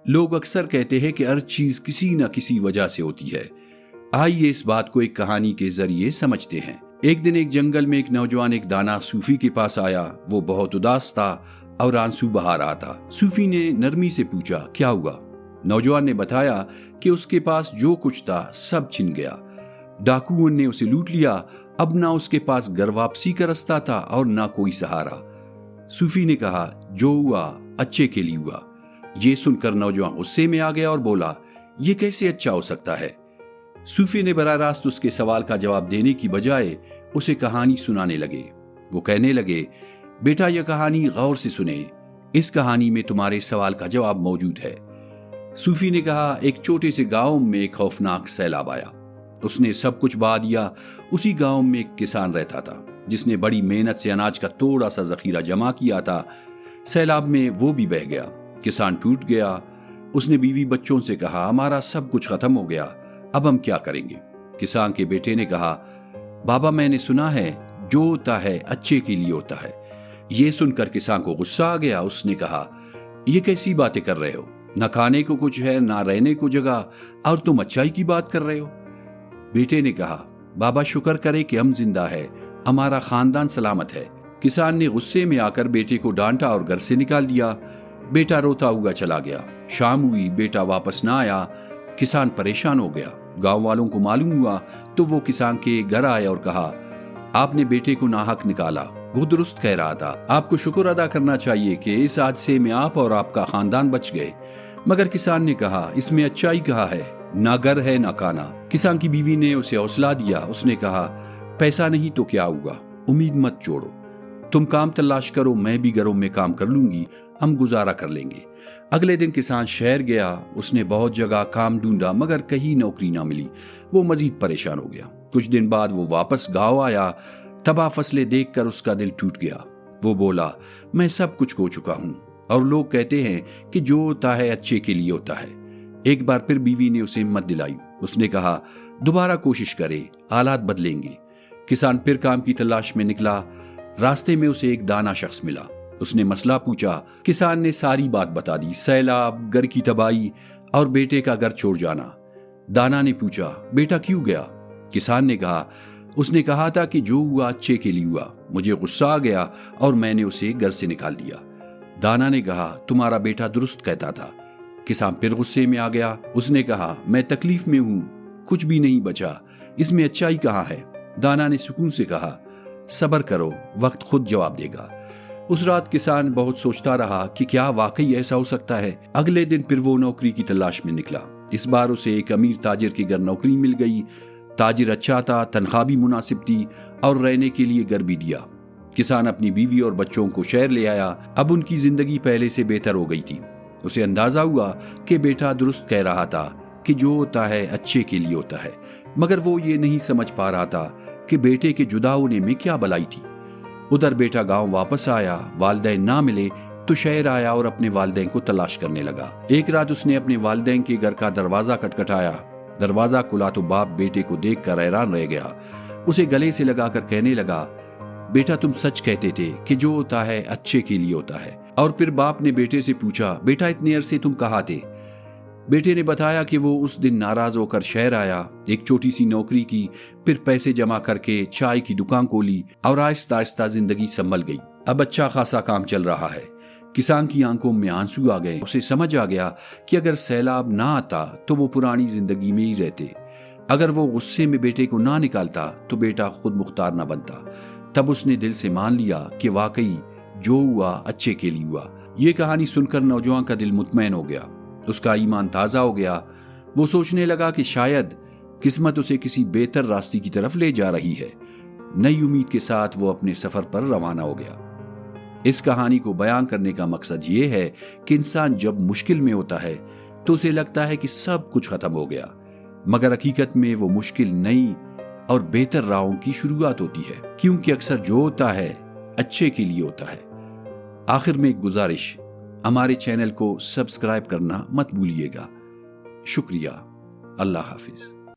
لوگ اکثر کہتے ہیں کہ ہر چیز کسی نہ کسی وجہ سے ہوتی ہے۔ آئیے اس بات کو ایک کہانی کے ذریعے سمجھتے ہیں۔ ایک دن ایک جنگل میں ایک نوجوان ایک دانا صوفی کے پاس آیا۔ وہ بہت اداس تھا اور آنسو بہا رہا تھا۔ صوفی نے نرمی سے پوچھا، کیا ہوا؟ نوجوان نے بتایا کہ اس کے پاس جو کچھ تھا سب چھن گیا، ڈاکوؤں نے اسے لوٹ لیا۔ اب نہ اس کے پاس گھر واپسی کا راستہ تھا اور نہ کوئی سہارا۔ صوفی نے کہا، جو ہوا اچھے کے لیے ہوا۔ یہ سن کر نوجوان غصے میں آ گیا اور بولا، یہ کیسے اچھا ہو سکتا ہے؟ صوفی نے براہ راست اس کے سوال کا جواب دینے کی بجائے اسے کہانی سنانے لگے۔ وہ کہنے لگے، بیٹا یہ کہانی غور سے سنے، اس کہانی میں تمہارے سوال کا جواب موجود ہے۔ صوفی نے کہا، ایک چھوٹے سے گاؤں میں ایک خوفناک سیلاب آیا۔ اس نے سب کچھ بہا دیا۔ اسی گاؤں میں ایک کسان رہتا تھا جس نے بڑی محنت سے اناج کا تھوڑا سا ذخیرہ جمع کیا تھا۔ سیلاب میں وہ بھی بہہ گیا۔ کسان ٹوٹ گیا۔ اس نے بیوی بچوں سے کہا، ہمارا سب کچھ ختم ہو گیا، اب ہم کیا کریں گے؟ کسان کے بیٹے نے کہا، بابا میں نے سنا ہے جو ہوتا ہے اچھے کے لیے ہوتا ہے۔ یہ سن کر کسان کو غصہ آ گیا۔ اس نے کہا، یہ کیسی باتیں کر رہے ہو؟ نہ کھانے کو کچھ ہے، نہ رہنے کو جگہ، اور تم اچائی کی بات کر رہے ہو؟ بیٹے نے کہا، بابا شکر کرے کہ ہم زندہ ہے، ہمارا خاندان سلامت ہے۔ کسان نے غصے میں آ کر بیٹے کو ڈانٹا اور گھر سے نکال دیا۔ بیٹا روتا ہوا چلا گیا۔ شام ہوئی، بیٹا واپس نہ آیا۔ کسان پریشان ہو گیا۔ گاؤں والوں کو معلوم ہوا تو وہ کسان کے گھر آئے اور کہا، آپ نے بیٹے کو ناحق نکالا، وہ درست کہہ رہا تھا، آپ کو شکر ادا کرنا چاہیے کہ اس حادثے میں آپ اور آپ کا خاندان بچ گئے۔ مگر کسان نے کہا، اس میں اچائی کہاں ہے؟ نہ گھر ہے نہ کھانا۔ کسان کی بیوی نے اسے حوصلہ دیا۔ اس نے کہا، پیسہ نہیں تو کیا ہوگا، امید مت چھوڑو، تم کام تلاش کرو، میں بھی گھروں میں کام کر لوں گی، ہم گزارا کر لیں گے۔ اگلے دن کسان شہر گیا۔ اس نے بہت جگہ کام ڈھونڈا مگر کہیں نوکری نہ ملی۔ وہ مزید پریشان ہو گیا۔ کچھ دن بعد وہ واپس گاؤں آیا۔ تباہ فصلیں دیکھ کر اس کا دل ٹوٹ گیا۔ وہ بولا، میں سب کچھ کھو چکا ہوں، اور لوگ کہتے ہیں کہ جو ہوتا ہے اچھے کے لیے ہوتا ہے۔ ایک بار پھر بیوی نے اسے ہمت دلائی۔ اس نے کہا، دوبارہ کوشش کرے، حالات بدلیں گے۔ کسان پھر کام کی تلاش میں نکلا۔ راستے میں اسے ایک دانا شخص ملا۔ اس نے مسئلہ پوچھا۔ کسان نے ساری بات بتا دی، سیلاب، گھر کی تباہی اور بیٹے کا گھر چھوڑ جانا۔ دانا نے پوچھا، بیٹا کیوں گیا؟ کسان نے کہا، اس نے کہا تھا کہ جو ہوا اچھے کے لیے ہوا، مجھے غصہ آ گیا اور میں نے اسے گھر سے نکال دیا۔ دانا نے کہا، تمہارا بیٹا درست کہتا تھا۔ کسان پھر غصے میں آ گیا۔ اس نے کہا، میں تکلیف میں ہوں، کچھ بھی نہیں بچا، اس میں اچھائی کہاں ہے؟ دانا نے سکون سے کہا، صبر کرو، وقت خود جواب دے گا۔ اس رات کسان بہت سوچتا رہا کہ کیا واقعی ایسا ہو سکتا ہے۔ اگلے دن پھر وہ نوکری کی تلاش میں نکلا۔ اس بار اسے ایک امیر تاجر کے گھر نوکری مل گئی۔ تاجر اچھا تھا، تنخواہ بھی مناسب تھی اور رہنے کے لیے گھر بھی دیا۔ کسان اپنی بیوی اور بچوں کو شہر لے آیا۔ اب ان کی زندگی پہلے سے بہتر ہو گئی تھی۔ اسے اندازہ ہوا کہ بیٹا درست کہہ رہا تھا کہ جو ہوتا ہے اچھے کے لیے ہوتا ہے، مگر وہ یہ نہیں سمجھ پا رہا تھا کہ بیٹے کے جدا ہونے میں کیا بھلائی تھی۔ ادھر بیٹا گاؤں واپس آیا۔ والدین نہ ملے تو شہر آیا اور اپنے والدین کو تلاش کرنے لگا۔ ایک رات اس نے اپنے والدین کے گھر کا دروازہ کھٹکھٹایا۔ دروازہ کھلا تو باپ بیٹے کو دیکھ کر حیران رہ گیا۔ اسے گلے سے لگا کر کہنے لگا، بیٹا تم سچ کہتے تھے کہ جو ہوتا ہے اچھے کے لیے ہوتا ہے۔ اور پھر باپ نے بیٹے سے پوچھا، بیٹا اتنے عرصے تم کہاں تھے؟ بیٹے نے بتایا کہ وہ اس دن ناراض ہو کر شہر آیا، ایک چھوٹی سی نوکری کی، پھر پیسے جمع کر کے چائے کی دکان کھولی اور آہستہ آہستہ زندگی سنبھل گئی۔ اب اچھا خاصا کام چل رہا ہے۔ کسان کی آنکھوں میں آنسو آ گئے۔ اسے سمجھ آ گیا کہ اگر سیلاب نہ آتا تو وہ پرانی زندگی میں ہی رہتے۔ اگر وہ غصے میں بیٹے کو نہ نکالتا تو بیٹا خود مختار نہ بنتا۔ تب اس نے دل سے مان لیا کہ واقعی جو ہوا اچھے کے لیے ہوا۔ یہ کہانی سن کر نوجوان کا دل مطمئن ہو گیا۔ اس کا ایمان تازہ ہو گیا۔ وہ سوچنے لگا کہ شاید قسمت اسے کسی بہتر راستے کی طرف لے جا رہی ہے۔ نئی امید کے ساتھ وہ اپنے سفر پر روانہ ہو گیا۔ اس کہانی کو بیان کرنے کا مقصد یہ ہے کہ انسان جب مشکل میں ہوتا ہے تو اسے لگتا ہے کہ سب کچھ ختم ہو گیا، مگر حقیقت میں وہ مشکل نئی اور بہتر راہوں کی شروعات ہوتی ہے، کیونکہ اکثر جو ہوتا ہے اچھے کے لیے ہوتا ہے۔ آخر میں ایک گزارش، ہمارے چینل کو سبسکرائب کرنا مت بھولیے گا۔ شکریہ۔ اللہ حافظ۔